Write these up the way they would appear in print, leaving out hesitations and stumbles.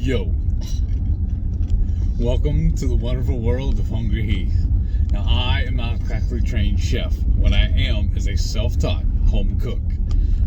Yo, welcome to the wonderful world of Hungry Heath. Now, I am not exactly trained chef. What I am is a self-taught home cook.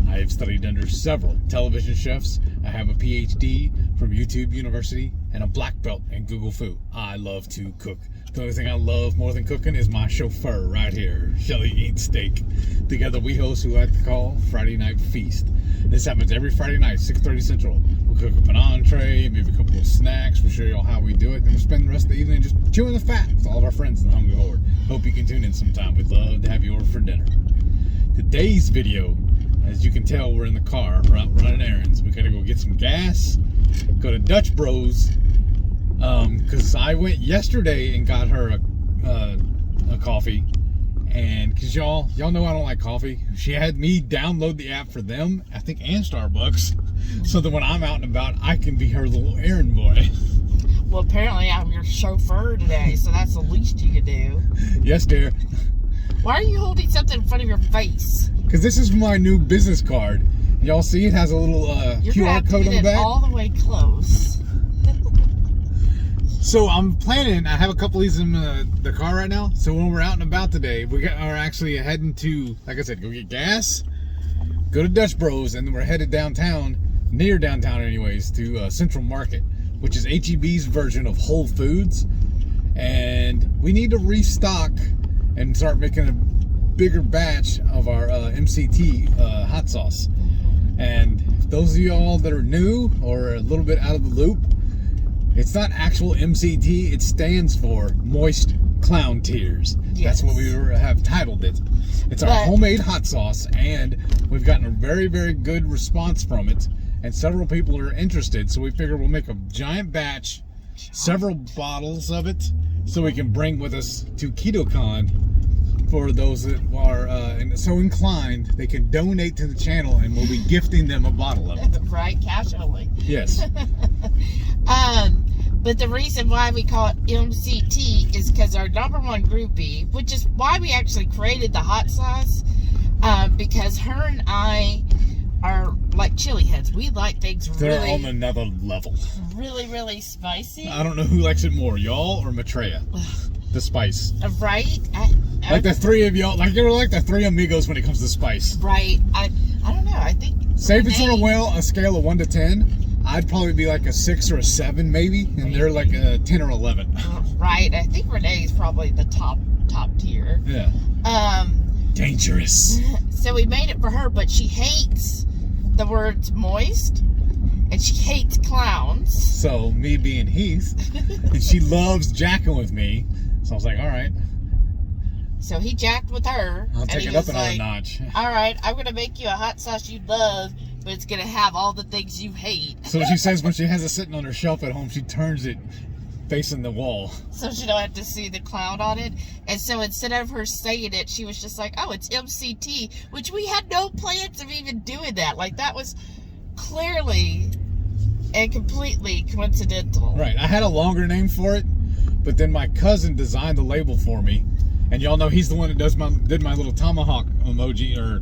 I have studied under several television chefs. I have a PhD from YouTube University and a black belt in Google Food. I love to cook. The only thing I love more than cooking is my chauffeur right here. Shelly eats steak. Together we host what we like to call Friday Night Feast. This happens every Friday night, 6:30 Central. We'll cook up an entree, maybe a couple of snacks. We'll show you all how we do it. Then we'll spend the rest of the evening just chewing the fat with all of our friends in the Hungry Horde. Hope you can tune in sometime. We'd love to have you over for dinner. Today's video, as you can tell, we're in the car. We're out running errands. We gotta go get some gas, go to Dutch Bros, because I went yesterday and got her a coffee, and because y'all know I don't like coffee, she had me download the app for them, I think, and Starbucks, so that when I'm out and about, I can be her little errand boy. Well, apparently I'm your chauffeur today, so that's the least you could do. Yes, dear. Why are you holding something in front of your face? Because this is my new business card. Y'all see it has a little QR code on the back. All the way close. So I'm planning, I have a couple of these in the car right now. So when we're out and about today, we are actually heading to, like I said, go get gas, go to Dutch Bros, and then we're headed downtown, near downtown anyways, to Central Market, which is HEB's version of Whole Foods. And we need to restock and start making a bigger batch of our MCT hot sauce. And those of y'all that are new or a little bit out of the loop, it's not actual MCT, it stands for Moist Clown Tears. Yes. That's what we have titled it. It's our homemade hot sauce, and we've gotten a very, very good response from it, and several people are interested, so we figure we'll make a giant batch, several bottles of it, so we can bring with us to KetoCon for those that are so inclined. They can donate to the channel, and we'll be gifting them a bottle of it. Right, cash only. Yes. But the reason why we call it MCT is because our #1 groupie, which is why we actually created the hot sauce, because her and I are like chili heads. We like things They're on another level. Really, really spicy. I don't know who likes it more, y'all or Maitreya. The spice. Right? Like the three of y'all, like you're like the three amigos when it comes to spice. Right. I don't know. I think. Say if it's on a scale of 1 to 10, I'd probably be like a 6 or a 7 maybe, and they're like a 10 or 11. Right. I think Renee's probably the top tier. Yeah. Dangerous. So we made it for her, but she hates the words moist, and she hates clowns. So me being Heath, and she loves jacking with me, so I was like, all right. So he jacked with her. I'll take it up another notch. All right, I'm going to make you a hot sauce you love, but it's going to have all the things you hate. So she says when she has it sitting on her shelf at home, she turns it facing the wall. So she don't have to see the clown on it. And so instead of her saying it, she was just like, oh, it's MCT, which we had no plans of even doing that. Like, that was clearly and completely coincidental. Right. I had a longer name for it, but then my cousin designed the label for me. And y'all know he's the one that did my little tomahawk emoji or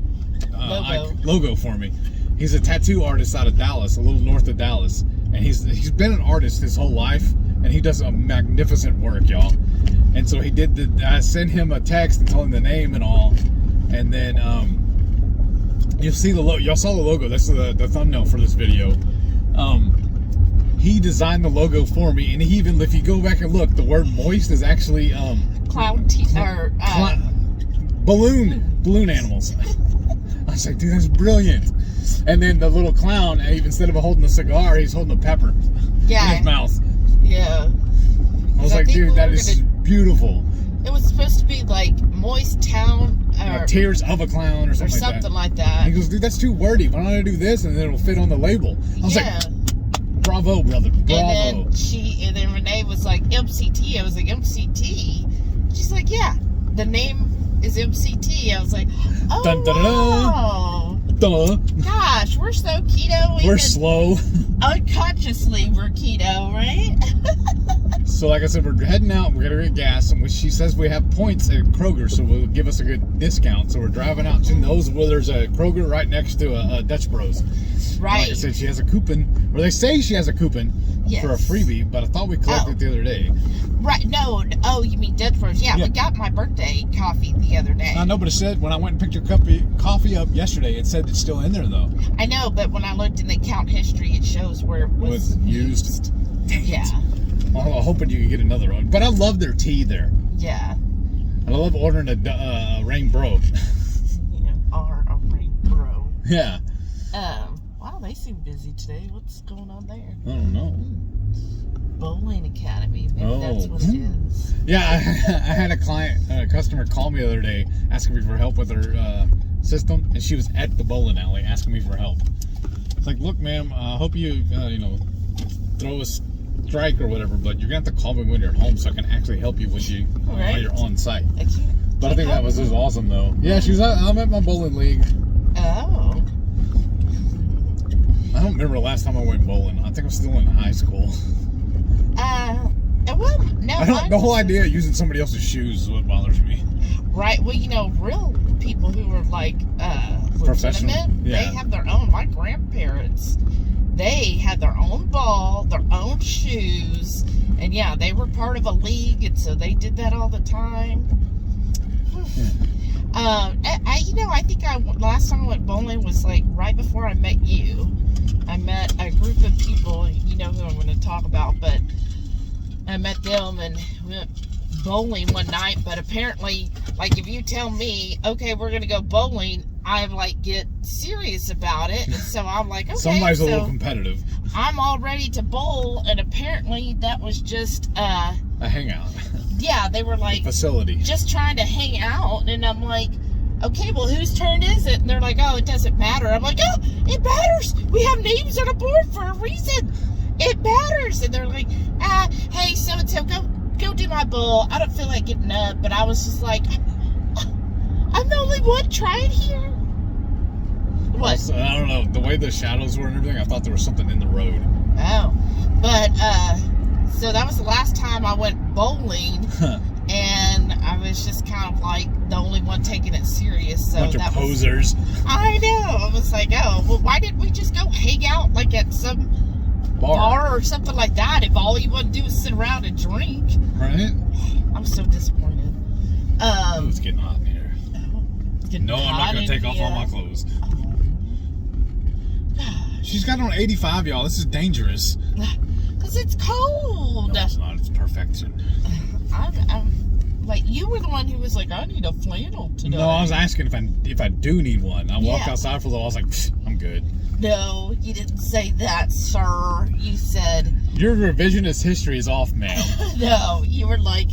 logo for me. He's a tattoo artist out of Dallas, a little north of Dallas. And he's been an artist his whole life, and he does a magnificent work, y'all. And so he did I sent him a text and told him the name and all. And then you'll see the logo. Y'all saw the logo. That's the thumbnail for this video. He designed the logo for me, and he even, if you go back and look, the word moist is actually balloon animals. I was like, dude, that's brilliant. And then the little clown, instead of holding a cigar, he's holding a pepper in his mouth. Yeah. I was like, dude, that is beautiful. It was supposed to be like Moist Town or Tears of a Clown or something like that. And he goes, dude, that's too wordy. Why don't I do this, and then it'll fit on the label? I was like, bravo, brother, bravo. And then Renee was like, MCT. I was like, MCT? She's like, yeah, the name is MCT. I was like, oh, dun, dun, wow. Duh. Gosh, we're so keto. We're slow. Unconsciously, we're keto, right? So like I said, we're heading out. We're going to get gas. And she says we have points at Kroger, so will give us a good discount. So we're driving out. She knows where there's a Kroger right next to a Dutch Bros. Right. Like I said, she has a coupon, or they say she has a coupon for a freebie, but I thought we collected it the other day. Right. No. Oh, you mean Deadford's? Yeah, we got my birthday coffee the other day. I know, but it said when I went and picked your coffee up yesterday, it said it's still in there, though. I know, but when I looked in the account history, it shows where it was used. Dang yeah. it. I'm hoping you can get another one. But I love their tea there. Yeah. I love ordering a rain bro. A rain bro. Yeah. Wow, they seem busy today. What's going on there? I don't know. Bowling Academy. Maybe that's what it is. Yeah, I had a customer call me the other day asking me for help with her system, and she was at the bowling alley asking me for help. It's like, look, ma'am, I hope you, throw a strike or whatever, but you're going to have to call me when you're at home so I can actually help you with you while you're on site. But I think that was awesome, though. Yeah, she was. I'm at my bowling league. Oh. I don't remember the last time I went bowling. I think I'm still in high school. Well, no. The whole idea of using somebody else's shoes is what bothers me. Right. Well, real people who are like professional, they have their own. My grandparents, they had their own ball, their own shoes, and yeah, they were part of a league, and so they did that all the time. I think last time I went bowling was like right before I met you. I met a group of people, you know who I'm going to talk about, but I met them and we went bowling one night. But apparently, like, if you tell me, okay, we're going to go bowling, I like get serious about it. And so I'm like, okay, somebody's a little competitive. I'm all ready to bowl, and apparently that was just a hangout. Yeah, they were like facility, just trying to hang out, and I'm like, okay, well, whose turn is it? And they're like, oh, it doesn't matter. I'm like, oh, it matters. We have names on a board for a reason. It matters. And they're like, hey, so-and-so, go do my bowl. I don't feel like getting up. But I was just like, I'm the only one trying here. What? Also, I don't know. The way the shadows were and everything, I thought there was something in the road. Oh. But, so that was the last time I went bowling. And I was just kind of like the only one taking it serious. So bunch of posers. I know. I was like, oh, well, why didn't we just go hang out like at some bar or something like that if all you want to do is sit around and drink? Right. I'm so disappointed. It's getting hot in here. I'm not going to take off all my clothes. She's got on 85, y'all. This is dangerous. Because it's cold. No, it's not. It's perfection. I'm like, you were the one who was like, I need a flannel today. No, I was asking if I do need one. I walked outside for a little. I was like, I'm good. No, you didn't say that, sir. You said, your revisionist history is off, ma'am. No, you were like,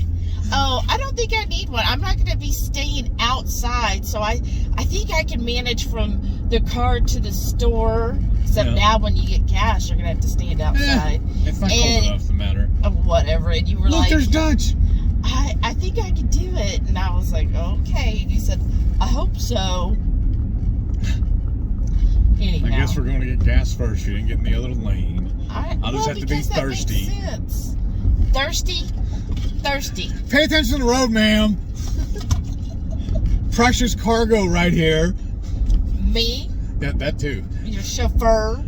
oh, I don't think I need one. I'm not going to be staying outside, so I think I can manage from the car to the store. Except now when you get cash, you're going to have to stand outside. It's not cold enough to matter. Whatever. And you were like, look, there's Dutch. I think I can do it. And I was like, okay. And you said, I hope so. Anyhow. I guess we're going to get gas first. You didn't get in the other lane. I'll just have to be thirsty. That makes sense. Thirsty. Pay attention to the road, ma'am. Precious cargo right here. Me? Yeah, that too. Your chauffeur?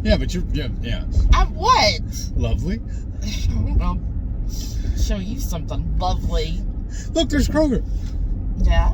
Yeah, but you're, yeah. I'm what? Lovely. I'll show you something lovely. Look, there's Kroger. Yeah.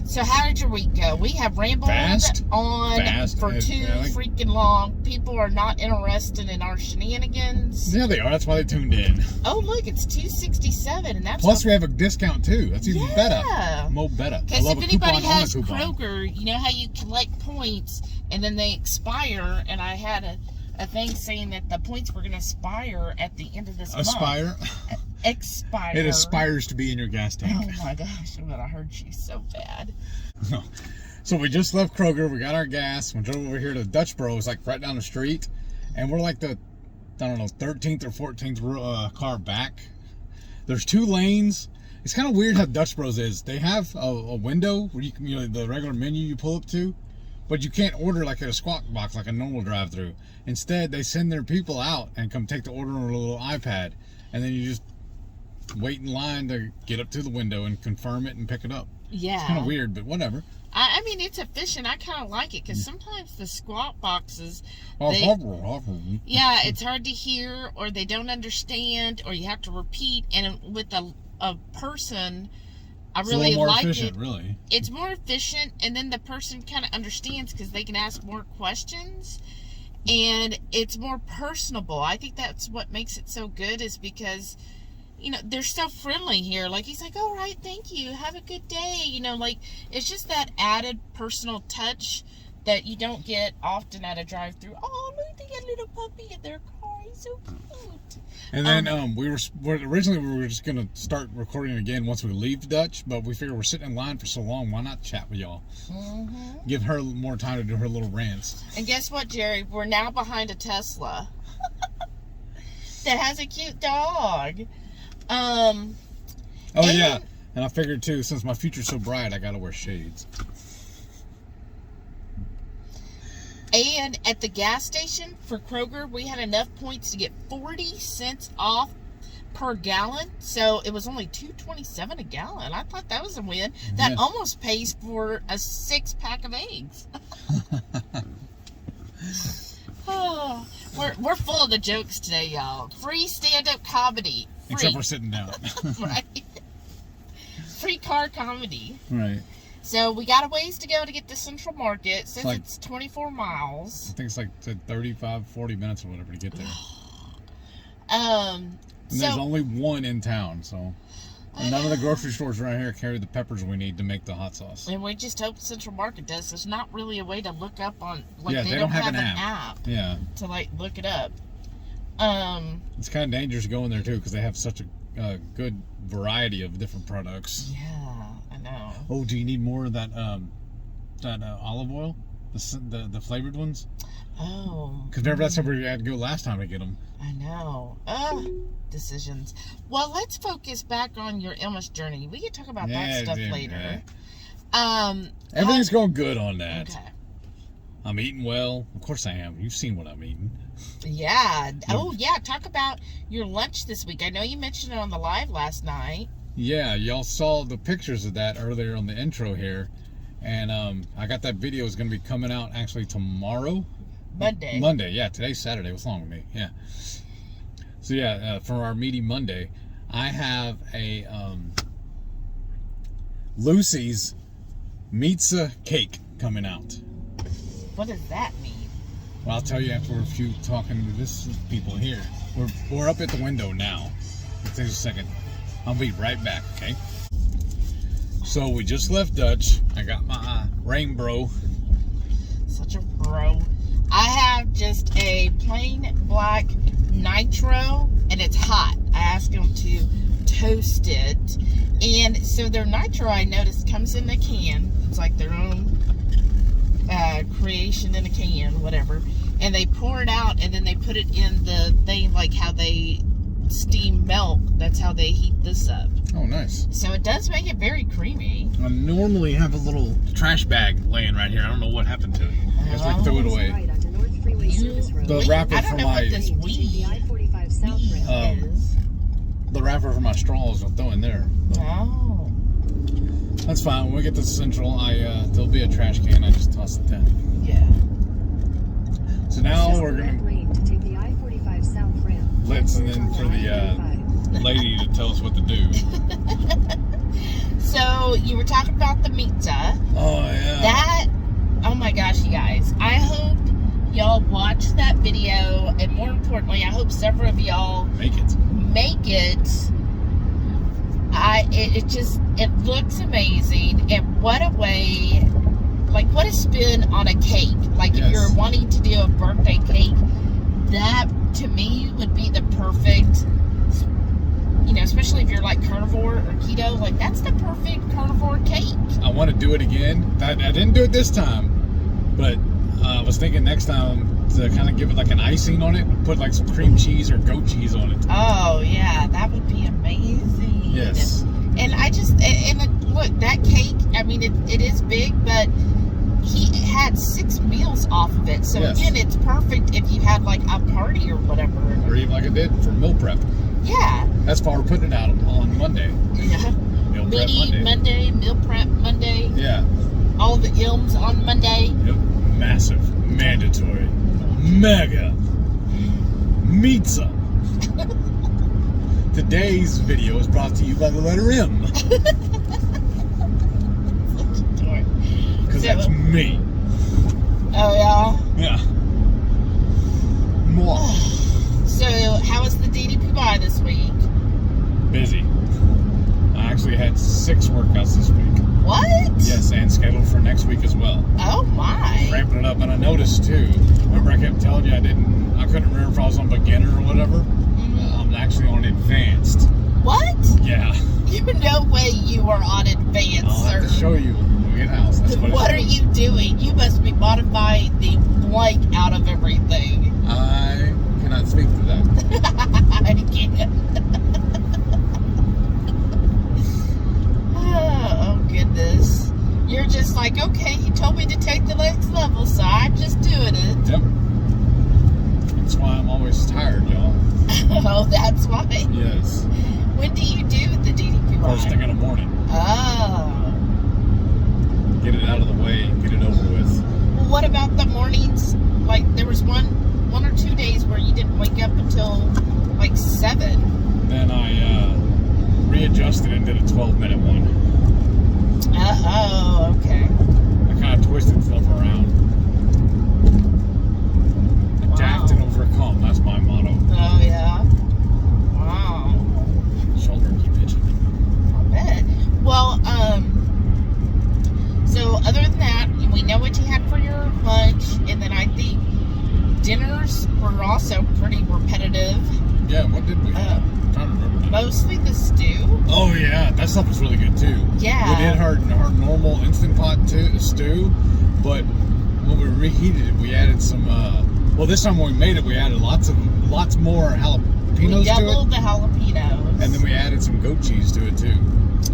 So how did your week go? We have rambled on for too freaking long. People are not interested in our shenanigans. Yeah, they are. That's why they tuned in. Oh, look, it's $2.67, and that's plus we have a discount too. That's even better. More better. Because if anybody has Kroger, you know how you collect points and then they expire. And I had a thing saying that the points were going to expire at the end of this month. Expire. It aspires to be in your gas tank. Oh my gosh, I heard you so bad. So we just left Kroger. We got our gas. We drove over here to Dutch Bro. It's like right down the street. And we're like the, 13th or 14th car back. There's 2 lanes. It's kind of weird how Dutch Bros is. They have a window where you can, the regular menu you pull up to. But you can't order like at a squawk box like a normal drive-through. Instead, they send their people out and come take the order on a little iPad. And then you just wait in line to get up to the window and confirm it and pick it up. Yeah. It's kind of weird, but whatever. I mean, it's efficient. I kind of like it because sometimes the squawk boxes, yeah, it's hard to hear, or they don't understand, or you have to repeat. And with a person, I really it's more like efficient, it. Really, it's more efficient, and then the person kind of understands because they can ask more questions, and it's more personable. I think that's what makes it so good, is because, you know, they're so friendly here. Like, he's like, all right, thank you, have a good day. You know, like, it's just that added personal touch that you don't get often at a drive-through. Oh, look, they got a little puppy in their car. He's so cute. and then we were originally just gonna start recording again once we leave Dutch, but we figured we're sitting in line for so long, why not chat with y'all? Mm-hmm. Give her more time to do her little rants. And guess what, Jerry? We're now behind a Tesla that has a cute dog. Yeah, and I figured too, since my future's so bright, I gotta wear shades. And at the gas station for Kroger, we had enough points to get 40 cents off per gallon. So it was only $2.27 a gallon. I thought that was a win. That almost pays for a 6-pack of eggs. Oh, we're full of the jokes today, y'all. Free stand-up comedy. Free. Except for sitting down. Right. Free car comedy. Right. So we got a ways to go to get to Central Market, since like, it's 24 miles. I think it's like 35, 40 minutes or whatever to get there. And there's only one in town, so none of the grocery stores around here carry the peppers we need to make the hot sauce. And we just hope Central Market does. There's not really a way to look up on, like, they don't have an app. Yeah. To, like, look it up. It's kind of dangerous going there too, because they have such a good variety of different products. Yeah, I know. Oh, do you need more of that olive oil, the flavored ones? Oh. Because remember, that's where we had to go last time to get them. I know. Decisions. Well, let's focus back on your illness journey. We can talk about that stuff later. Everything's going good on that. Okay. I'm eating well. Of course I am. You've seen what I'm eating. Yeah. Oh, yeah. Talk about your lunch this week. I know you mentioned it on the live last night. Yeah, y'all saw the pictures of that earlier on the intro here. And I got that video is going to be coming out actually tomorrow. Monday, yeah. Today's Saturday. What's wrong with me? Yeah. So, yeah, for our Meaty Monday, I have a Lucy's meatzza cake coming out. What does that mean? Well, I'll tell you after a few talking to this people here. We're up at the window now. It takes a second. I'll be right back, okay? So we just left Dutch. I got my rain bro. Such a bro. I have just a plain black nitro, and it's hot. I asked them to toast it. And so their nitro, I noticed, comes in a can. It's like their own creation in a can, whatever. And they pour it out, and then they put it in the thing, like how they steam milk. That's how they heat this up. Oh, nice. So it does make it very creamy. I normally have a little trash bag laying right here. I don't know what happened to it. I guess we threw it away. The wrapper for my the wrapper for my straws I'll throw in there. Oh. That's fine. When we get to Central, there'll be a trash can. I just toss it in. Yeah. So now we're gonna listen in for the lady to tell us what to do. So you were talking about the meatzza. Oh yeah. Oh my gosh, you guys! I hope y'all watch that video, and more importantly, I hope several of y'all make it. It looks amazing, and what a way, like, what a spin on a cake. Like, if you're wanting to do a birthday cake, that to me would be the perfect, you know, especially if you're like carnivore or keto, like that's the perfect carnivore cake. I want to do it again. I didn't do it this time, but I was thinking next time to kind of give it like an icing on it, put like some cream cheese or goat cheese on it. Oh yeah, that would be amazing. Yes. And look, that cake, I mean, it is big, but he had 6 meals off of it. So again, it's perfect if you had like a party or whatever. Or even like I did for meal prep. Yeah. That's why we're putting it out on Monday. Yeah. Meal prep Mini Monday, meal prep Monday. Yeah. All the M's on Monday. Yep. Massive, mandatory, mega, meatzza. Today's video is brought to you by the letter M. Because that's me. Oh, yeah? Yeah. Moi. So, how was the DDP buy this week? Busy. I actually had 6 workouts this week. What? Yes, and scheduled for next week as well. Oh, my. Ramping it up, and I noticed too. Remember, I kept telling you I couldn't remember if I was on beginner or whatever. Mm-hmm. I'm actually on advanced. What? Yeah. No way you are on advanced, I'll have to show you when we get house. That's what are you doing? You must be modifying the blank out of everything. I cannot speak to that. I can't. Oh, goodness. You're just like, okay, he told me to take the next level, so I'm just doing it. Yep. That's why I'm always tired, y'all. Oh, that's why? Yes. When do you do the DDP ride? First thing in the morning. Oh. Get it out of the way, get it over with. Well, what about the mornings? Like, there was one or 2 days where you didn't wake up until, like, 7. Then I readjusted and did a 12-minute one. Oh, okay. I kind of twisted stuff around. Adapt and overcome. That's my motto. Oh, yeah. Wow. Shoulder keep itching. I bet. Well, so other than that, we know what you had for your lunch, and then I think dinners were also pretty repetitive. Yeah, what did we have? I'm trying to remember. Mostly the stew. Oh, yeah. That stuff was really good, too. Yeah. We did her normal Instant Pot stew, but when we reheated it, we added some, well, this time when we made it, we added lots more jalapenos to it. We doubled the jalapenos. And then we added some goat cheese to it, too.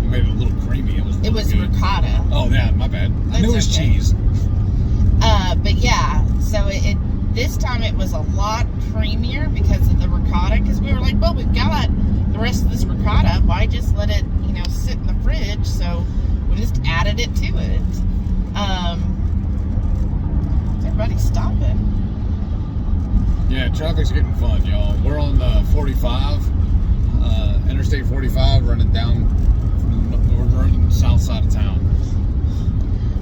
We made it a little creamy. It was good. Ricotta. Oh, yeah, my bad. I knew it was cheese. But yeah, so this time it was a lot creamier because of the ricotta, because we were like, well, we've got the rest of this ricotta, why just let it, sit in the fridge? So we just added it to it. Everybody's stopping. Yeah, traffic's getting fun, y'all. We're on 45, Interstate 45, running we're running the south side of town.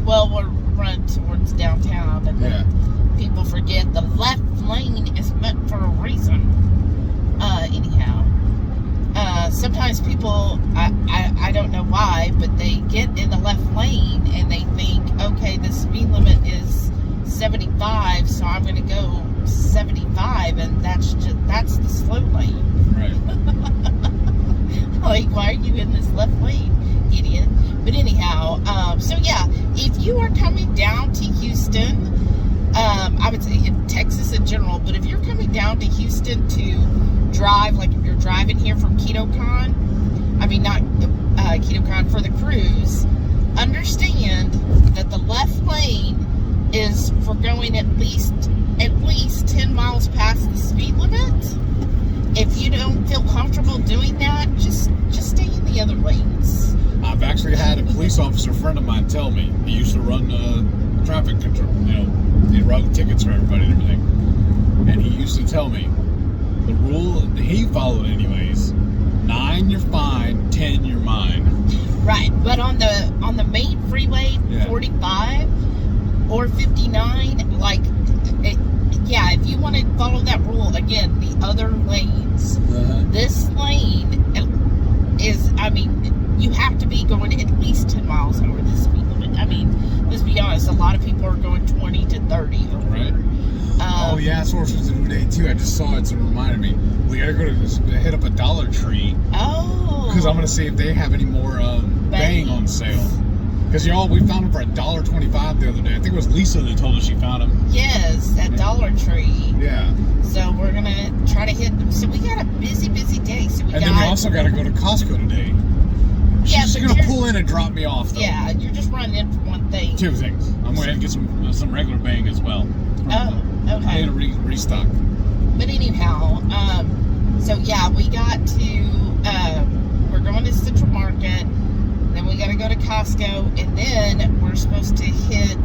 Well, we're running towards downtown, and then people forget the left lane is meant for a reason. Anyhow, sometimes people, I don't know why, but they get in the left lane and they think, okay, the speed limit is 75, so I'm going to go 75, and that's the slow lane. Right. Like, why are you in this left lane, idiot? But anyhow, so yeah, if you are coming down to Houston, I would say in Texas in general, but if you're coming down to Houston to drive, like if you're driving here from KetoCon, not KetoCon, for the cruise, understand that the left lane is for going at least 10 miles past the speed limit. If you don't feel comfortable doing that, just stay in the other lanes. I've actually had a police officer friend of mine tell me, he used to run traffic control, he'd write tickets for everybody and everything. And he used to tell me, the rule he followed anyways, 9 you're fine, 10 you're mine. Right, but on the main freeway, 45 or 59, if you want to follow that rule, again, the other lanes, this lane is, you have to be going at least 10 miles over the speed limit. Let's be honest, a lot of people are going 20 to 30 over. Right. Oh, yeah, that's what we're supposed to do today, too. I just saw it, so it reminded me. We gotta go to hit up a Dollar Tree. Oh. Because I'm gonna see if they have any more bang on sale. Because, y'all, we found them for $1.25 the other day. I think it was Lisa that told us she found them. Yes, at Dollar Tree. Yeah. So we're going to try to hit them. So we got a busy day. So then we also got to go to Costco today. She's going to pull in and drop me off, though. Yeah, you're just running in for one thing. 2 things. I'm going to get some regular bang as well. Oh, okay. I need to restock. But anyhow, so yeah, we got to, we're going to Central Market. we gotta go to Costco, and then we're supposed to hit,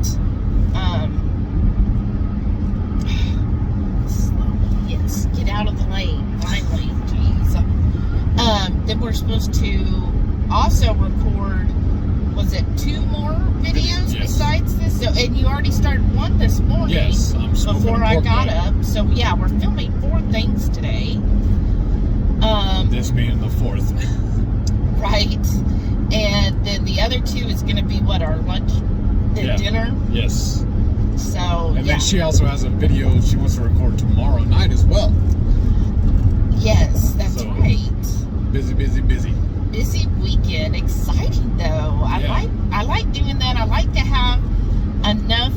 yes, get out of the lane, finally, jeez. Then we're supposed to also record, was it 2 more videos besides this? So, and you already started one this morning. Yes, I'm before I got up. So yeah, we're filming 4 things today. This being the 4th. Right. And then the other 2 is going to be what, our lunch and dinner? Yes. So, and then she also has a video she wants to record tomorrow night as well. Yes, that's right. Busy, busy, busy. Busy weekend. Exciting though. I like doing that. I like to have enough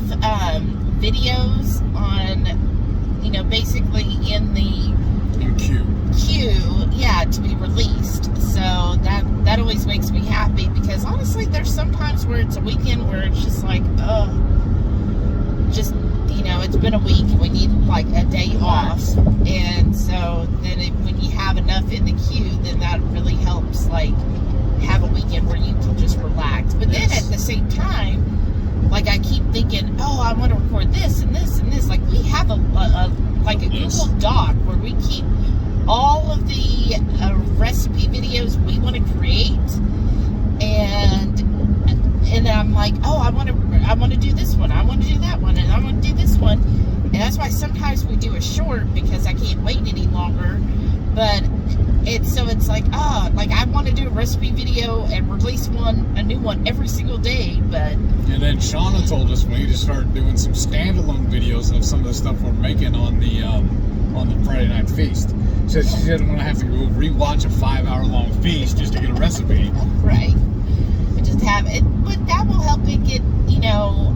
videos on, you know, basically in the queue, yeah, to be released. So that always makes me happy, because honestly there's sometimes where it's a weekend where it's just like, just, you know, it's been a week and we need like a day off, and so then when you have enough in the queue, then that really helps, like, have a weekend where you can just relax. But then at the same time, like, I keep thinking, oh, I want to record this and this and this. Like, we have a Google Doc where we keep all of the recipe videos we want to create, and I'm like, oh, I want to do this one, I want to do that one, and I want to do this one, and that's why sometimes we do a short, because I can't wait any longer. But it's like, like, I want to do a recipe video and release a new one every single day. But and then Shauna told us we need to start doing some standalone videos of some of the stuff we're making on the Friday night feast. She said she didn't want to have to go rewatch a 5-hour long feast just to get a recipe. Right. Just have it, but that will help it get, you know,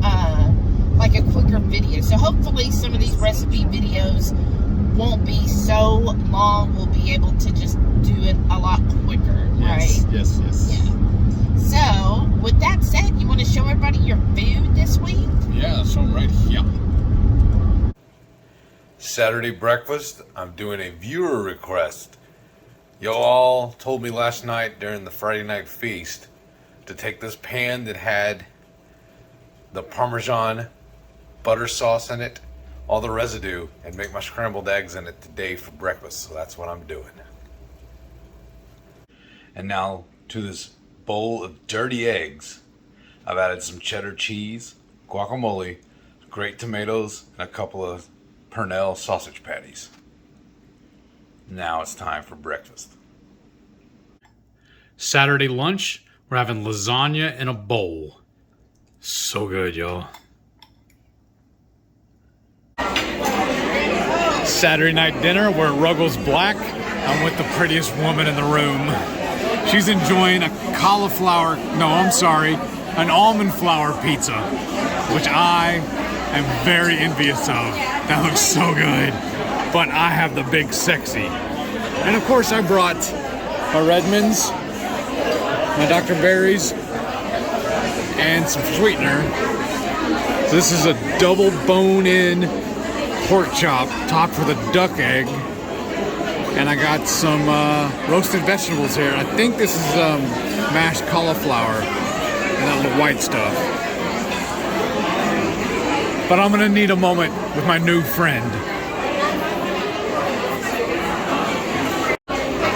like a quicker video. So hopefully some of these recipe videos won't be so long. We'll be able to just do it a lot quicker, right? Yes. Yeah. So with that said, you want to show everybody your food this week? Yeah, show them right here. Saturday breakfast, I'm doing a viewer request. Y'all told me last night during the Friday night feast to take this pan that had the Parmesan butter sauce in it, all the residue, and make my scrambled eggs in it today for breakfast. So that's what I'm doing. And now to this bowl of dirty eggs, I've added some cheddar cheese, guacamole, great tomatoes, and a couple of Purnell sausage patties. Now it's time for breakfast. Saturday lunch, we're having lasagna in a bowl. So good, y'all. Saturday night dinner, we're at Ruggles Black. I'm with the prettiest woman in the room. She's enjoying an almond flour pizza, which I am very envious of. That looks so good. But I have the big sexy. And of course I brought my Redmonds, my Dr. Berries, and some sweetener. So this is a double bone-in pork chop topped with a duck egg. And I got some roasted vegetables here. I think this is mashed cauliflower and that little white stuff. But I'm gonna need a moment with my new friend.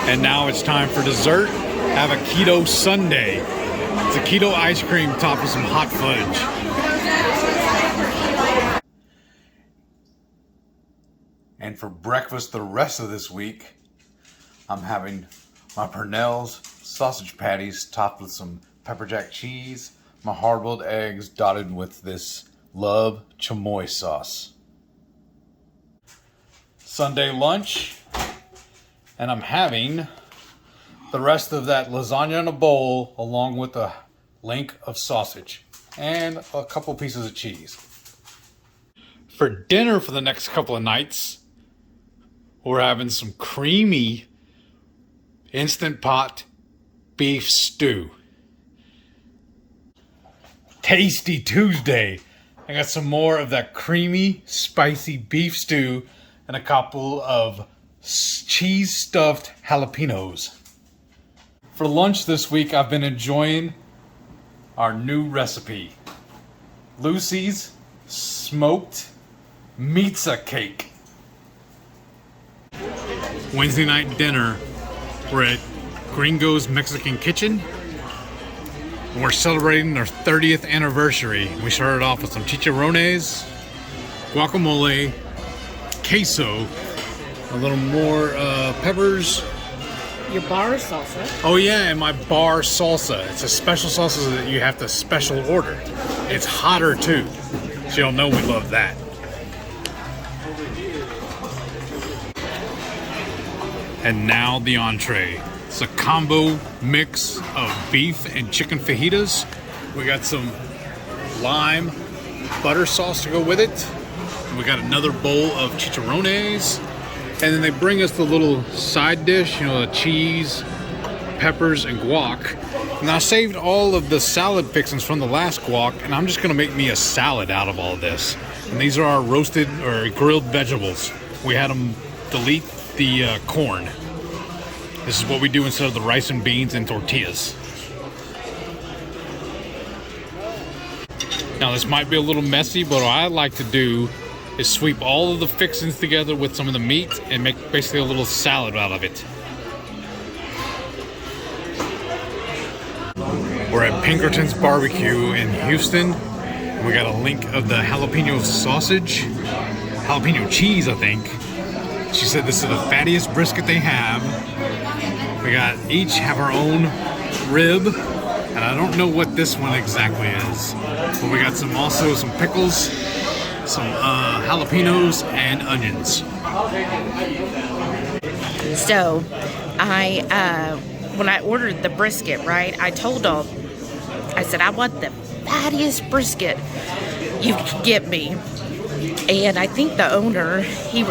And now it's time for dessert. Have a keto sundae. It's a keto ice cream topped with some hot fudge. And for breakfast the rest of this week, I'm having my Purnell's sausage patties topped with some pepper jack cheese, my hard-boiled eggs dotted with this Love Chamoy sauce. Sunday lunch, and I'm having the rest of that lasagna in a bowl along with a link of sausage and a couple pieces of cheese. For dinner for the next couple of nights, we're having some creamy Instant Pot beef stew. Tasty Tuesday. I got some more of that creamy, spicy beef stew and a couple of cheese-stuffed jalapenos. For lunch this week, I've been enjoying our new recipe. Lucy's smoked meatzza cake. Wednesday night dinner, we're at Gringo's Mexican Kitchen. We're celebrating our 30th anniversary. We started off with some chicharrones, guacamole, queso, a little more peppers. Your bar salsa. Oh yeah, and my bar salsa. It's a special salsa that you have to special order. It's hotter too. So you'll know we love that. And now the entree. It's a combo mix of beef and chicken fajitas. We got some lime butter sauce to go with it. We got another bowl of chicharrones. And then they bring us the little side dish, you know, the cheese, peppers, and guac. And I saved all of the salad fixings from the last guac, and I'm just gonna make me a salad out of all this. And these are our roasted or grilled vegetables. We had them delete the corn. This is what we do instead of the rice and beans and tortillas. Now this might be a little messy, but what I like to do is sweep all of the fixings together with some of the meat and make basically a little salad out of it. We're at Pinkerton's Barbecue in Houston. We got a link of the jalapeno sausage, jalapeno cheese, I think. She said this is the fattiest brisket they have. We got each have our own rib, and I don't know what this one exactly is. But we got also some pickles, some jalapenos, and onions. So, when I ordered the brisket, right, I told them, I said, I want the fattiest brisket you can get me. And I think the owner, he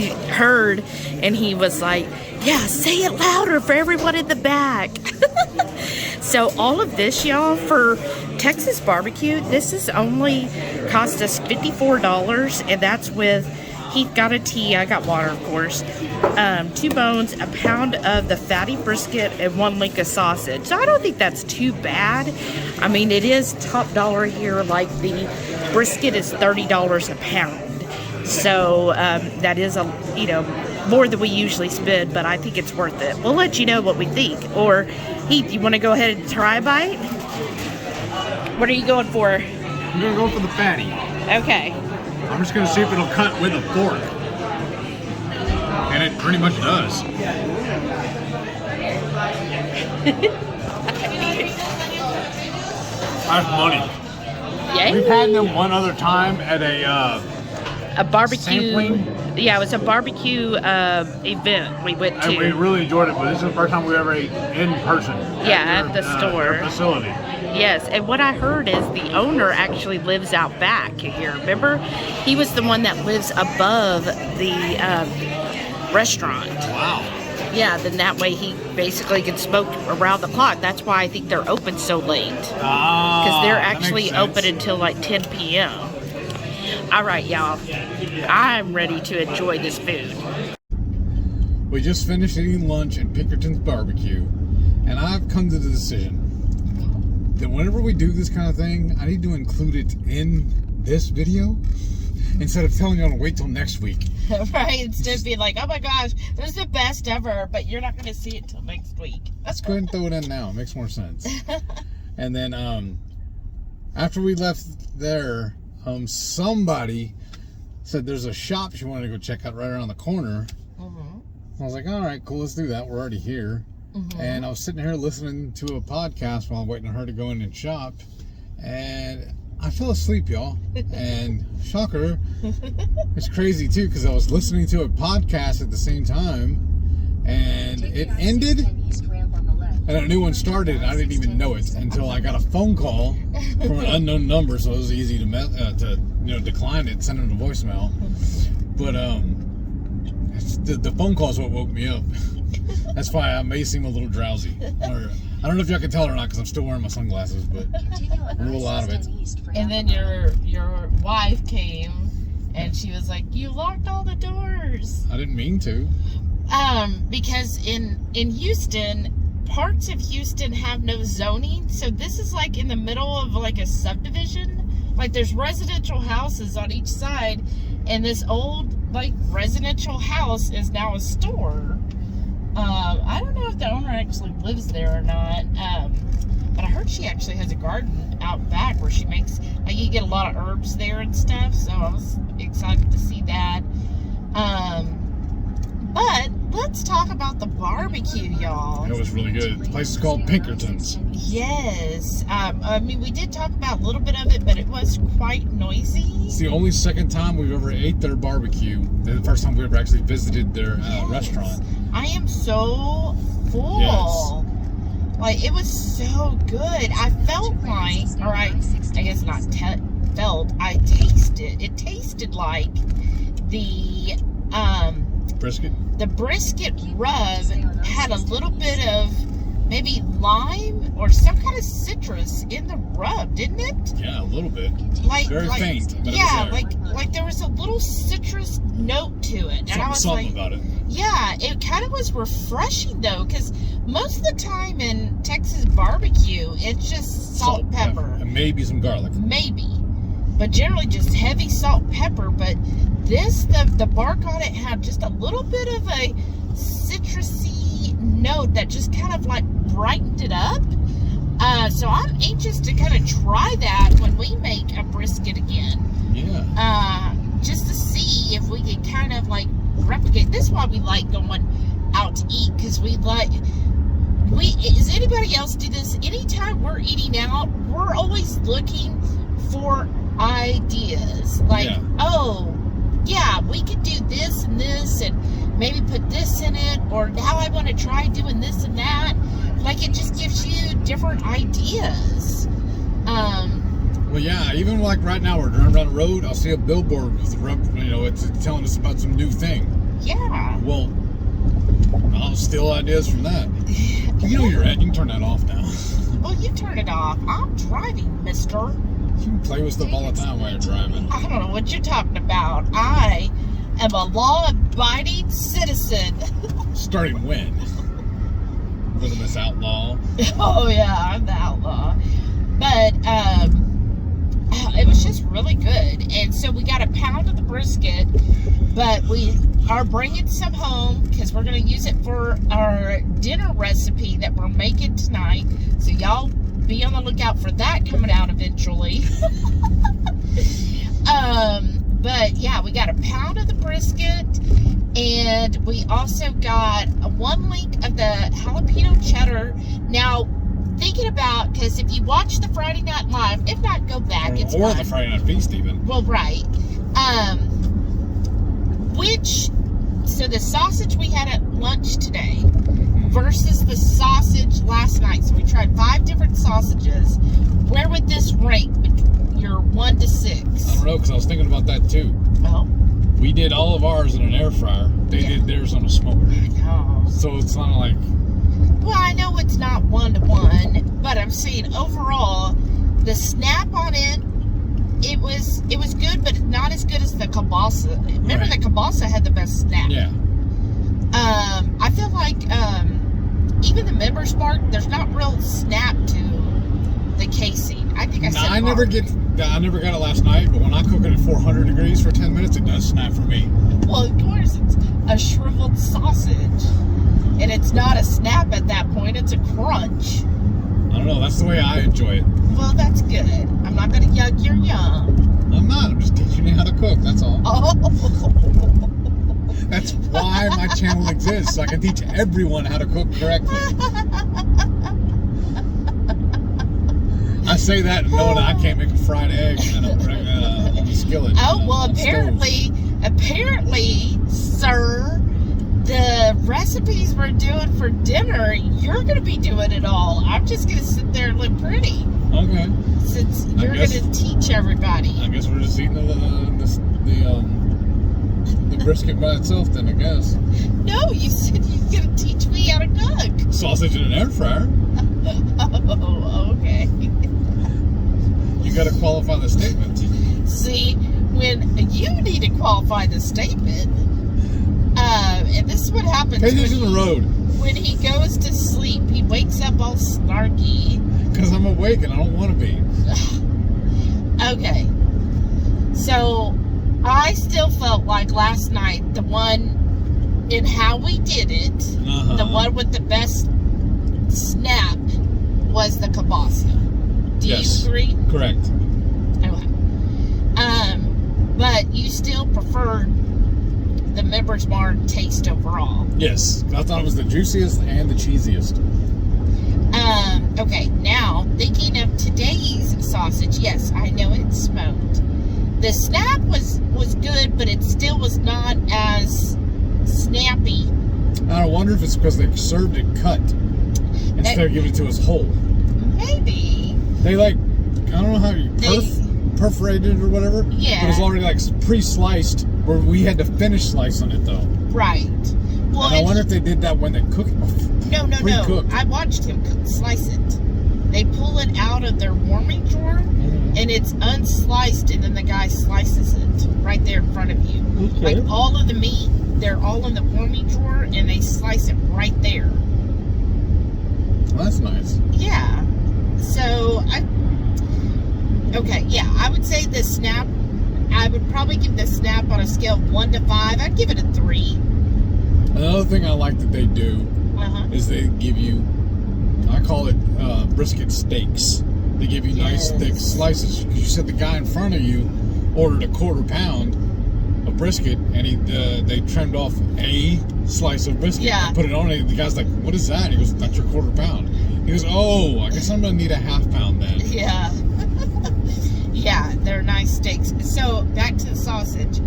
heard, and he was like, yeah, say it louder for everyone in the back. So all of this, y'all, for Texas barbecue, this is only cost us $54, and that's with, he got a tea, I got water, of course, 2 bones, a pound of the fatty brisket, and 1 link of sausage. So I don't think that's too bad. I mean, it is top dollar here. Like the brisket is $30 a pound. So that is more than we usually spend, but I think it's worth it. We'll let you know what we think. Or, Heath, you want to go ahead and try a bite? What are you going for? I'm gonna go for the fatty. Okay. I'm just gonna see if it'll cut with a fork. And it pretty much does. That's money. Yay. We've had them one other time at a barbecue. sampling. Yeah, it was a barbecue event we went to. And we really enjoyed it, but this is the first time we ever ate in person. Yeah, at the store. Their facility. Yes, and what I heard is the owner actually lives out back here. Remember? He was the one that lives above the restaurant. Wow. Yeah, then that way he basically can smoke around the clock. That's why I think they're open so late. Because they're actually open until like 10 p.m. All right, y'all. I'm ready to enjoy this food. We just finished eating lunch at Pinkerton's Barbecue, and I've come to the decision that whenever we do this kind of thing, I need to include it in this video instead of telling y'all to wait till next week. Right, instead of being like, oh my gosh, this is the best ever, but you're not going to see it until next week. Let's go ahead and throw it in now. It makes more sense. And then after we left there, somebody said there's a shop she wanted to go check out right around the corner. I was like, all right, cool, let's do that. We're already here. And I was sitting here listening to a podcast while I'm waiting on her to go in and shop. And I fell asleep, y'all. And shocker, it's crazy too, because I was listening to a podcast at the same time. And it ended, and a new one started, and I didn't even know it until I got a phone call from an unknown number, so it was easy to decline it, send it to voicemail. But the phone call is what woke me up. That's why I may seem a little drowsy. Or, I don't know if y'all can tell or not because I'm still wearing my sunglasses, but I'm a little out of it. And then your wife came, and she was like, "You locked all the doors." I didn't mean to. Because in Houston, parts of Houston have no zoning, so this is like in the middle of like a subdivision. Like there's residential houses on each side, and this old like residential house is now a store. I don't know if the owner actually lives there or not, but I heard she actually has a garden out back where she makes, like, you get a lot of herbs there and stuff, so I was excited to see that. But let's talk about the barbecue, y'all. It was really good. The place is called Pinkerton's. Yes. I mean, we did talk about a little bit of it, but it was quite noisy. It's the only second time we've ever ate their barbecue. The first time we ever actually visited their restaurant. I am so full. Yes. Like, it was so good. I felt like, or I guess not felt, I tasted. It tasted like the Brisket? The brisket rub had a little bit of maybe lime or some kind of citrus in the rub, didn't it? Yeah, a little bit. Like very faint, but yeah, it was there. like there was a little citrus note to it, and I was something like, about it. yeah, it kind of was refreshing though, because most of the time in Texas barbecue, it's just salt, pepper, and maybe some garlic. Maybe, but generally just heavy salt, pepper. But this, the bark on it had just a little bit of a citrusy note that just kind of like brightened it up. So I'm anxious to kind of try that when we make a brisket again. Yeah. Just to see if we can kind of like replicate. This is why we like going out to eat, because does anybody else do this? Anytime we're eating out, we're always looking for ideas. Like, Yeah. oh, yeah, we could do this and maybe put this in it, or now I want to try doing this and that. Like, it just gives you different ideas. Well, yeah, even like right now, we're driving down the road, I'll see a billboard with it's telling us about some new thing. Yeah. Well, I'll steal ideas from that. You know you're at. You can turn that off now. Well, you turn it off. I'm driving, mister. You can play with stuff all the time while you're driving. I don't know what you're talking about. I am a law-abiding citizen. Starting when? Little Miss Outlaw. Oh, yeah, I'm the outlaw. But, it was just really good. And so we got a pound of the brisket, but we are bringing some home because we're going to use it for our dinner recipe that we're making tonight. So y'all be on the lookout for that coming out eventually. But yeah, we got a pound of the brisket, and we also got one link of the jalapeno cheddar. Now, thinking about, because if you watch the Friday Night Live, if not, go back. It's or fun. the Friday Night Feast, even. Well, right. So the sausage we had at lunch today versus the sausage last night. So we tried 5 different sausages. Where would this rank? Your 1 to 6? I don't know, because I was thinking about that too. Oh. We did all of ours in an air fryer. They did theirs on a smoker. Oh. So it's not like... Well, I know it's not 1 to 1, but I'm saying overall, the snap on it, it was good, but not as good as the kielbasa. Remember, Right. the kielbasa had the best snap. Yeah. I feel like even the members part, there's not real snap to the casing. I think I said I never got it last night, but when I cook it at 400 degrees for 10 minutes, it does snap for me. Well, of course, it's a shriveled sausage, and it's not a snap at that point. It's a crunch. I don't know. That's the way I enjoy it. Well, that's good. I'm not going to yug your yum. I'm not. I'm just teaching you how to cook. That's all. Oh. That's why my channel exists, so I can teach everyone how to cook correctly. I say that knowing that I can't make a fried egg on the skillet. Oh, well, on the apparently, sir, the recipes we're doing for dinner, you're going to be doing it all. I'm just going to sit there and look pretty. Okay. Since you're going to teach everybody. I guess we're just eating the brisket by itself then, I guess. No, you said you're going to teach me how to cook. Sausage in an air fryer. Oh, okay. You got to qualify the statement. See, when you need to qualify the statement, and this is what happens Pay attention to the road. when he goes to sleep. He wakes up all snarky? Because I'm awake and I don't want to be. Okay. So, I still felt like last night, the one in how we did it, the one with the best snap was the kielbasa. Do you agree? Correct. Okay. But you still preferred the Members Mark taste overall. Yes. I thought it was the juiciest and the cheesiest. Okay, now, thinking of today's sausage, yes, I know it's smoked. The snap was good, but it still was not as snappy. I wonder if it's because they served it cut instead of giving it to us whole. Maybe. They I don't know how you perforated it or whatever. Yeah. But it was already pre-sliced where we had to finish slicing it though. Right. Well, and I wonder if they did that when they cook it. No. I watched him slice it. They pull it out of their warming drawer, and it's unsliced, and then the guy slices it right there in front of you. Okay. Like all of the meat, they're all in the warming drawer, and they slice it right there. Well, that's nice. Yeah. So, I would say the snap, I would probably give the snap on a scale of 1 to 5. I'd give it a 3. Another thing I like that they do is they give you, I call it brisket steaks. They give you nice thick slices. Because you said the guy in front of you ordered a 1/4 pound of brisket, and they trimmed off a slice of brisket and put it on it. The guy's like, "What is that?" He goes, "That's your 1/4 pound." He goes, "Oh, I guess I'm gonna need a 1/2 pound then." Yeah. Yeah, they're nice steaks. So back to the sausage.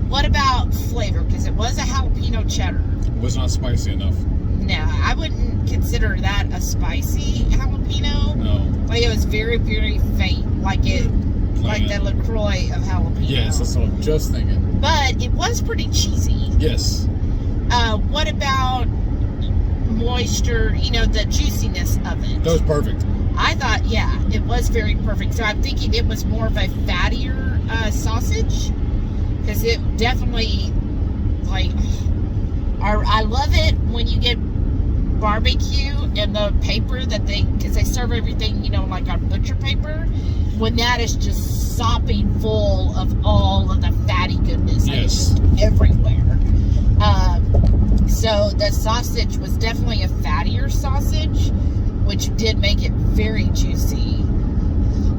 What about flavor? Because it was a jalapeno cheddar. It was not spicy enough. No, I wouldn't consider that a spicy jalapeno. No. Like it was very, very faint, like the LaCroix of jalapeno. Yes, that's what I'm just thinking. But it was pretty cheesy. Yes. What about moisture? The juiciness of it. That was perfect. I thought, it was very perfect. So I'm thinking it was more of a fattier sausage, because it definitely, I love it when you get barbecue and the paper that because they serve everything, like on butcher paper, when that is just sopping full of all of the fatty goodness. Yes. Just everywhere. So the sausage was definitely a fattier sausage, which did make it very juicy.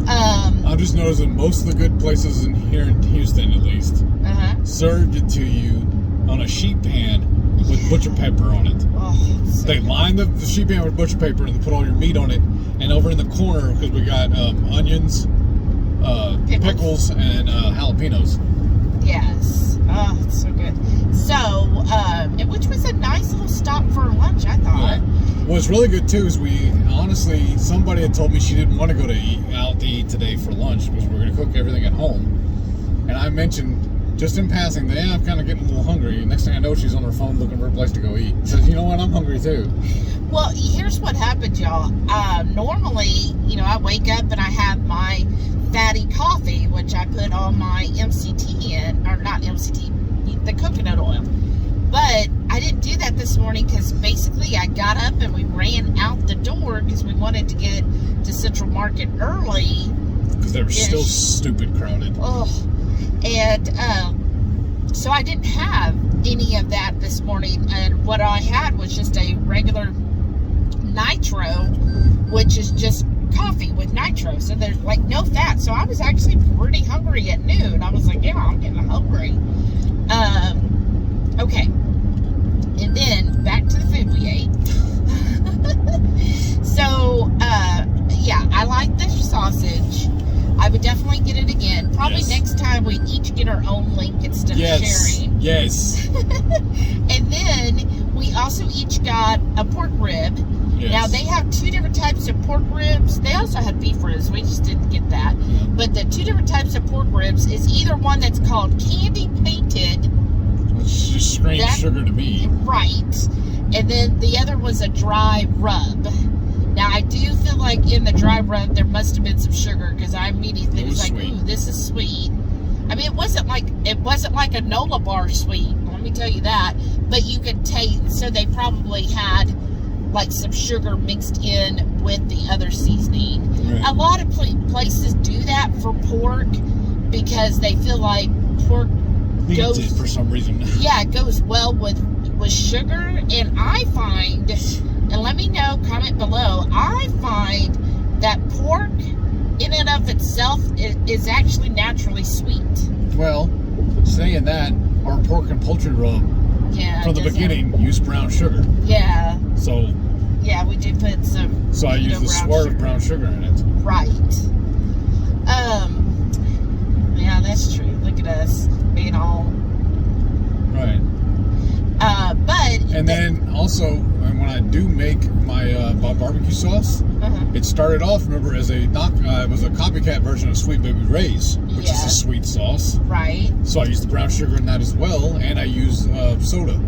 I just noticed that most of the good places here in Houston, at least, served it to you on a sheet pan with butcher paper on it. Oh, They line the sheet pan with butcher paper and they put all your meat on it. And over in the corner, because we got onions, pickles, and jalapenos. Yes. Oh, it's so good. So, which was a nice little stop for lunch, I thought. Yeah. What's really good too is somebody had told me she didn't want to go out to eat today for lunch because we're going to cook everything at home. And I mentioned just in passing that I'm kind of getting a little hungry. Next thing I know, she's on her phone looking for a place to go eat. Says, "You know what? I'm hungry too." Well, here's what happened, y'all. Normally, I wake up and I have my fatty coffee, which I put on my MCT in, or not MCT, the coconut oil. But I didn't do that this morning because basically I got up and we ran out the door because we wanted to get to Central Market early. Because they were still stupid crowded. Oh, and so I didn't have any of that this morning. And what I had was just a regular nitro, which is just coffee with nitro. So there's no fat. So I was actually pretty hungry at noon. I was like, yeah, I'm getting hungry. Okay. And then back to the food we ate. So, I like the sausage. I would definitely get it again. Probably next time we each get our own link instead of sharing. Yes. And then we also each got a pork rib. Yes. Now they have 2 different types of pork ribs. They also had beef ribs. We just didn't get that. Yeah. But the 2 different types of pork ribs is either one that's called candy painted. Which just screams sugar to me. Right. And then the other was a dry rub. Now I do feel like in the dry rub there must have been some sugar because I immediately was like, sweet. "Ooh, this is sweet." I mean, it wasn't like a Nola bar sweet. Let me tell you that. But you could taste. So they probably had like some sugar mixed in with the other seasoning. Right. A lot of places do that for pork because they feel like pork Needs it for some reason. yeah, it goes well with sugar. And I find, and let me know, comment below, I find that pork in and of itself is actually naturally sweet. Well, saying that, our pork and poultry rub Yeah, from the beginning used brown sugar. Yeah, So yeah, we do put some. I use the squirt of brown sugar in it. Right. Yeah, that's true. Look at us being all. Right. And then also, when I do make my barbecue sauce, it started off, remember, as it was a copycat version of Sweet Baby Ray's, which is a sweet sauce. Right. So I use the brown sugar in that as well, and I use soda.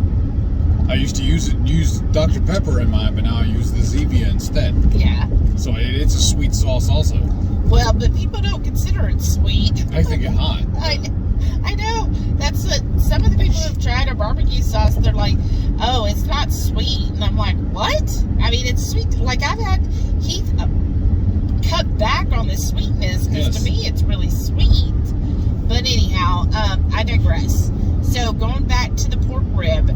I used to use Dr. Pepper in mine, but now I use the Zevia instead. Yeah. So it's a sweet sauce also. Well, but people don't consider it sweet. I think it hot. I know. That's what some of the people who've tried our barbecue sauce, they're like, oh, it's not sweet. And I'm like, what? I mean, it's sweet. Like, I've had Heath cut back on the sweetness because to me it's really sweet. But anyhow, I digress. So going back to the pork rib.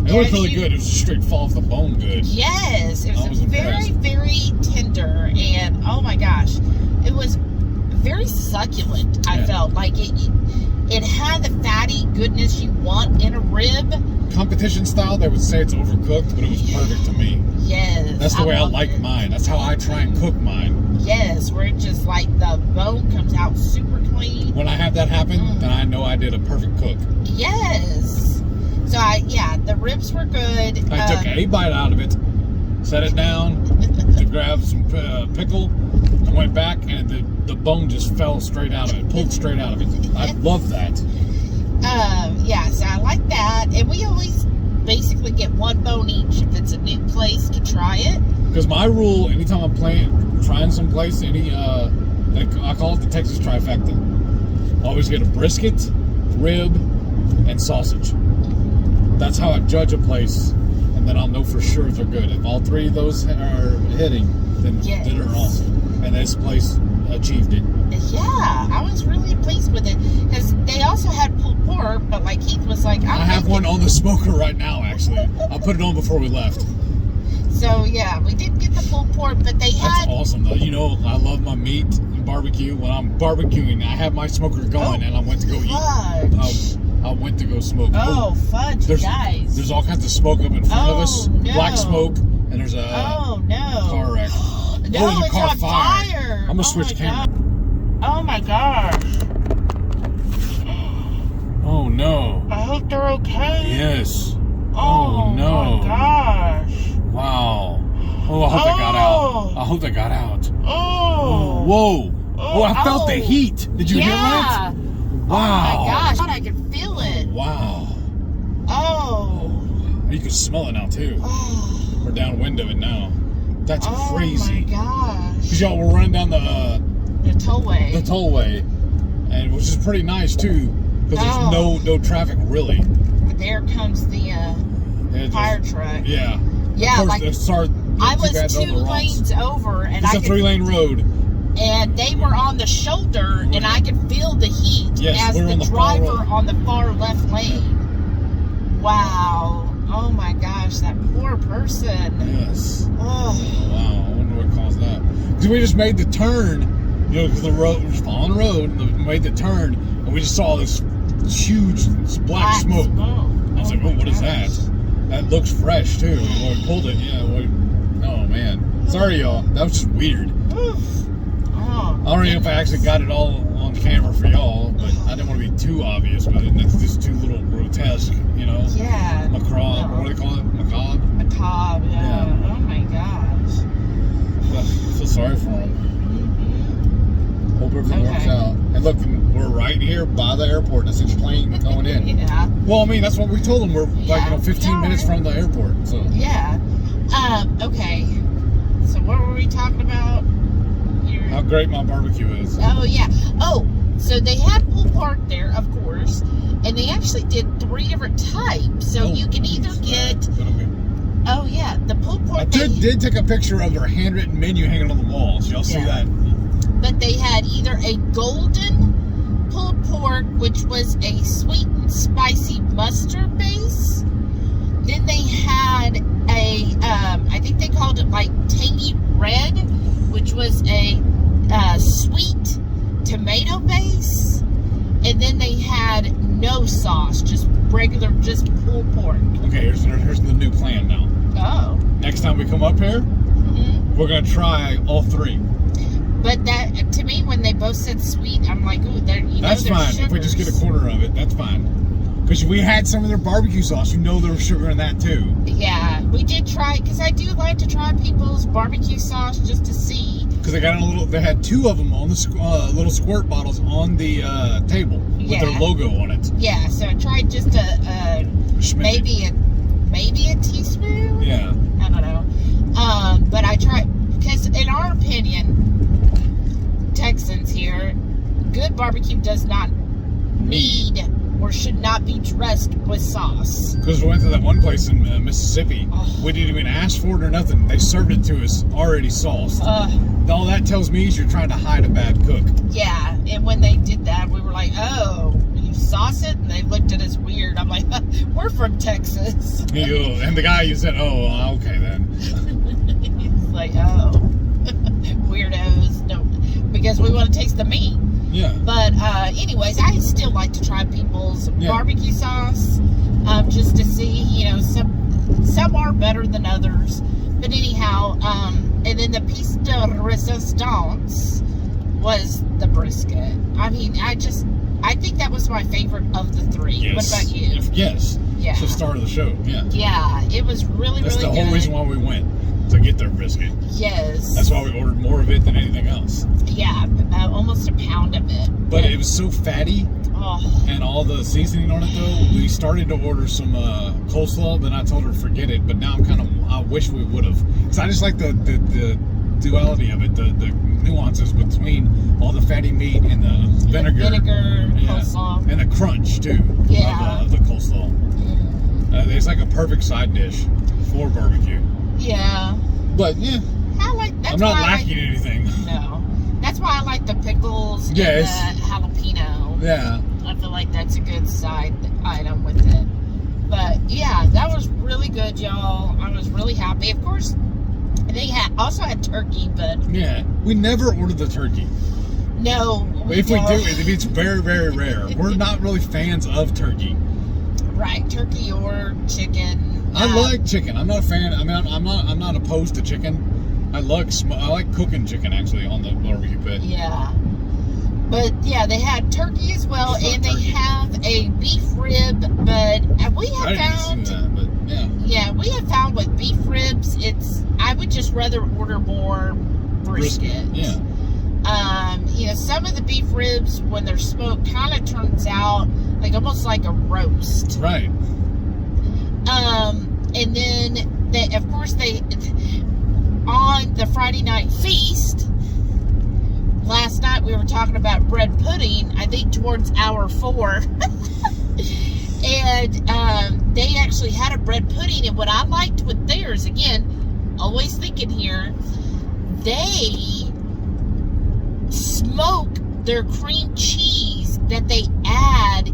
It was really good. It was straight fall off the bone good. Yes. It was impressed. very tender. And oh my gosh, it was very succulent. I felt like it had the fatty goodness you want in a rib. Competition style, they would say it's overcooked, but it was perfect to me. Yes. That's the way I like mine. That's how I try and cook mine. Yes, where it just like the bone comes out super clean. When I have that happen, then I know I did a perfect cook. Yes. So the ribs were good. I took a bite out of it, set it down to grab some pickle, I went back and the bone just fell straight out of it, pulled straight out of it. I love that. So I like that. And we always basically get one bone each if it's a new place to try it. Because my rule, anytime I'm trying someplace, I call it the Texas trifecta. Always get a brisket, rib, and sausage. That's how I judge a place, and then I'll know for sure if they're good. If all three of those are hitting, then they're awesome. And this place achieved it. Yeah, I was really pleased with it because they also had pulled pork, but like Heath was like, I have one on the smoker right now. Actually, I'll put it on before we left. So yeah, we did get the pulled pork, but they had. That's awesome though. You know, I love my meat and barbecue. When I'm barbecuing, I have my smoker going, and I went to go eat. I went to go smoke. Oh, fudge, guys. There's all kinds of smoke up in front of us. No. Black smoke, and there's a car wreck. No, there's a it's car on fire. I'm going to switch camera. Oh my gosh. Oh no. I hope they're okay. Yes. Oh no. My gosh. Wow. Oh, I hope they got out. I hope they got out. Oh. Whoa. Oh, I felt the heat. Did you hear that? Wow. Oh my gosh. I could feel it. Wow. Oh. You can smell it now too. Oh. We're downwind of it now. That's crazy. Oh my gosh. Because y'all were running down the tollway. The tollway. And which is pretty nice too. Because there's no traffic really. There comes the fire truck. Yeah. Yeah, of course, like I was 2 lanes over, and it's a 3-lane road. And they were on the shoulder, and I could feel the heat as the driver on the far left lane. Wow. Oh my gosh, that poor person. Yes. Oh. Wow, I wonder what caused that. Because we just made the turn, you know, because the road was on the road, and we made the turn, and we just saw this huge black smoke. I was like, oh, what is that? That looks fresh too. And when we pulled it, oh man. Sorry, y'all. That was just weird. I don't know if I actually got it all on camera for y'all, but I didn't want to be too obvious, but it's just too little grotesque, you know? Yeah. Macabre. What do they call it? Macabre? Macabre, yeah. Oh my gosh. But I feel sorry for them. Hope everything works out. And look, we're right here by the airport. That's a plane going in. Yeah. Well, I mean, that's what we told them. We're like 15 minutes from the airport. So. Yeah. Okay. So what were we talking about? How great my barbecue is. Oh, yeah. Oh, so they had pulled pork there, of course, and they actually did 3 different types. So you can either get Oh yeah, the pulled pork. I did take a picture of their handwritten menu hanging on the walls. Y'all see that? But they had either a golden pulled pork, which was a sweet and spicy mustard base. Then they had a, I think they called it like tangy red, which was a sweet tomato base. And then they had no sauce, just regular, just pulled pork. Okay, here's the new plan now. Oh. Next time we come up here, we're going to try all three. But that, to me, when they both said sweet, I'm like, ooh, that's fine. Sugars. If we just get a quarter of it, that's fine. Because we had some of their barbecue sauce. You know there was sugar in that too. Yeah, we did try, because I do like to try people's barbecue sauce just to see. Because they had two of them on the little squirt bottles on the table with their logo on it. Yeah, so I tried just maybe a teaspoon. Yeah. I don't know. But I tried, because in our opinion, Texans here, good barbecue does not need or should not be dressed with sauce. Because we went to that one place in Mississippi. Oh. We didn't even ask for it or nothing. They served it to us already sauced. All that tells me is you're trying to hide a bad cook. Yeah, and when they did that, we were like, oh, you sauce it? And they looked at us weird. I'm like, we're from Texas. And the guy, you said, oh, okay then. He's like, oh, weirdos. No, because we want to taste the meat. Yeah. But anyways, I still like to try people's barbecue sauce, just to see, some are better than others. But anyhow, and then the piece de resistance was the brisket. I mean, I think that was my favorite of the three. Yes. What about you? Yes. Yeah. It's the start of the show. Yeah. Yeah, it was really, That's really good. the whole reason why we went, to get their brisket. Yes. That's why we ordered more of it than anything else. Yeah, almost a pound of it. But it was so fatty, oh. And all the seasoning on it though. We started to order some coleslaw, but I told her forget it. But now I wish we would have, because I just like the duality of it, the nuances between all the fatty meat and the vinegar, coleslaw, and the crunch too. Of the coleslaw. It's like a perfect side dish for barbecue. Yeah. But yeah, I'm not lacking anything. No. That's why I like the pickles and the jalapeno. Yeah. I feel like that's a good side item with it. But yeah, that was really good, y'all. I was really happy. Of course, they also had turkey, but yeah, we never ordered the turkey. No. If we do, it's very, very rare. We're not really fans of turkey. Right, turkey or chicken. I like chicken. I'm not a fan. I mean, I'm not opposed to chicken. I like cooking chicken actually on the barbecue pit. Yeah. But yeah, they had turkey as well, and they have a beef rib. But we have found, yeah, we have found with beef ribs, I would just rather order more brisket. Yeah. Some of the beef ribs when they're smoked kind of turns out like almost like a roast. Right. And then they, of course, on the Friday night feast. Last night we were talking about bread pudding, I think towards hour 4. And they actually had a bread pudding. And what I liked with theirs, again, always thinking here, they smoke their cream cheese that they add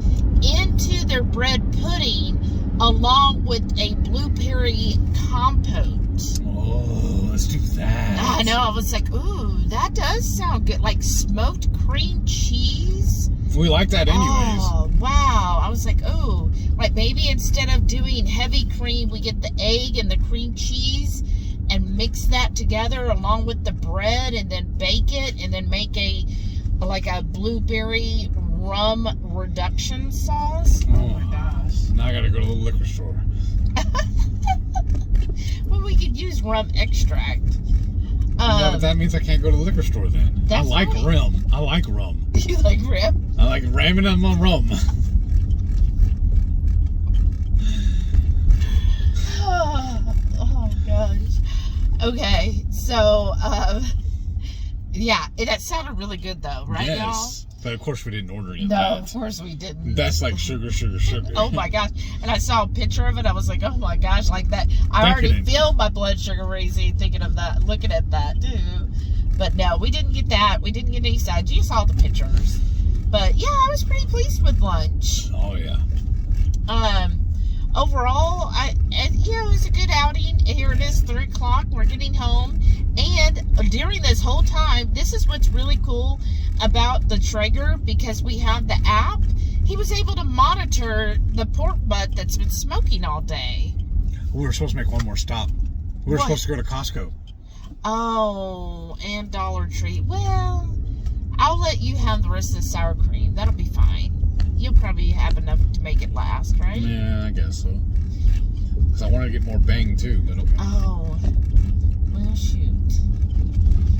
into their bread pudding along with a blueberry compote. Oh, let's do that. I know. I was like, ooh, that does sound good. Like smoked cream cheese. We like that anyways. Oh, wow. I was like, ooh. Like maybe instead of doing heavy cream, we get the egg and the cream cheese and mix that together along with the bread and then bake it and then make a blueberry rum reduction sauce. Oh my gosh. Now I gotta go to the liquor store. Well, we could use rum extract. That means I can't go to the liquor store then. I like rum. I like rum. You like rum? I like ramming in my rum. Oh gosh. Okay, so yeah, that sounded really good though, right, y'all? But of course we didn't order it. No, of course we didn't. That's like sugar. Oh my gosh. And I saw a picture of it. I was like, oh my gosh, like that. I already feel my blood sugar raising thinking of that, looking at that too. But no, we didn't get that. We didn't get any sides. You saw the pictures. But yeah, I was pretty pleased with lunch. Oh yeah. Overall, it was a good outing. Here it is, 3 o'clock. We're getting home. And during this whole time, this is what's really cool about the Traeger, because we have the app. He was able to monitor the pork butt that's been smoking all day. We were supposed to make one more stop. We were supposed to go to Costco. Oh, and Dollar Tree. Well, I'll let you have the rest of the sour cream. That'll be fine. You'll probably have enough to make it last, right? Yeah, I guess so. Because I wanted to get more bang too, but okay. Oh, well, shoot.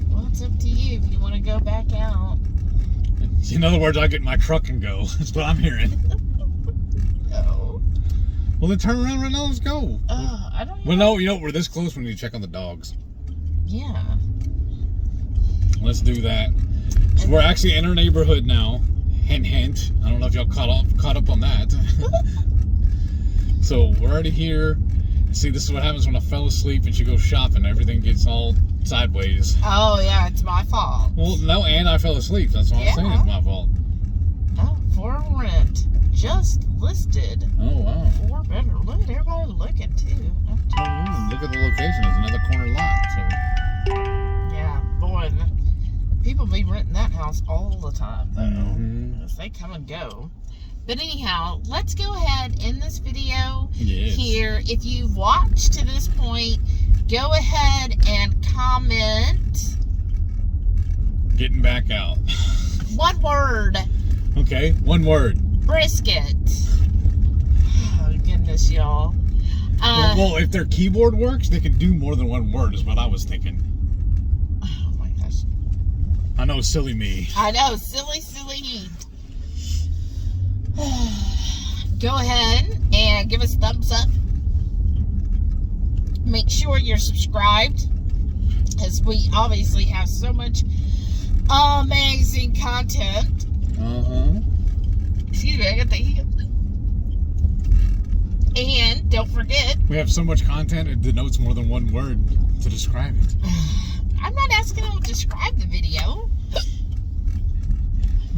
Well, it's up to you if you want to go back out. In other words, I'll get in my truck and go. That's what I'm hearing. No. Well, then turn around right now. Let's go. I don't know. Well, no, we're this close. We need to check on the dogs. Yeah. Let's do that. So we're actually in our neighborhood now. Hint, hint. I don't know if y'all caught up on that. So we're already here. See, this is what happens when I fell asleep and she goes shopping. Everything gets all sideways. Oh, yeah, it's my fault. Well, no, and I fell asleep. That's what I'm saying. It's my fault. Oh, for rent. Just listed. Oh, wow. 4 bedroom. Look at everybody looking, too. Look at the location. It's another corner lot. So. Yeah, boy. People be renting that house all the time, though. Mm-hmm. They come and go. But anyhow, let's go ahead in this video here. If you've watched to this point, go ahead and comment. Getting back out. One word. Okay, one word. Brisket. Oh, goodness, y'all. Well, if their keyboard works, they can do more than one word, is what I was thinking. Oh, my gosh. I know, silly me. I know, silly heat. Go ahead and give us a thumbs up. Make sure you're subscribed, as we obviously have so much amazing content. Excuse me, I got the heat. And don't forget, we have so much content it denotes more than one word to describe it. I'm not asking them to describe the video.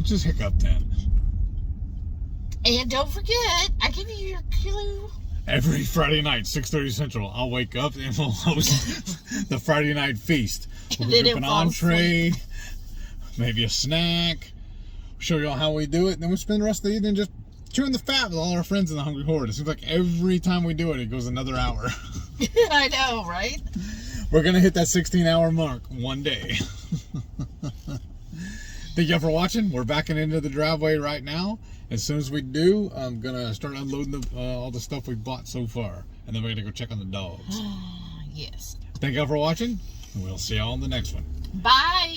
Just hiccup then. And don't forget, I give you your clue. Every Friday night, 6:30 Central, I'll wake up and we'll host the Friday night feast. We'll do an entree, maybe a snack, show y'all how we do it, and then we'll spend the rest of the evening just chewing the fat with all our friends in the Hungry Horde. It seems like every time we do it, it goes another hour. I know, right? We're going to hit that 16-hour mark one day. Thank y'all for watching. We're backing into the driveway right now. As soon as we do, I'm going to start unloading all the stuff we've bought so far. And then we're going to go check on the dogs. Yes. Thank y'all for watching. And we'll see y'all in the next one. Bye.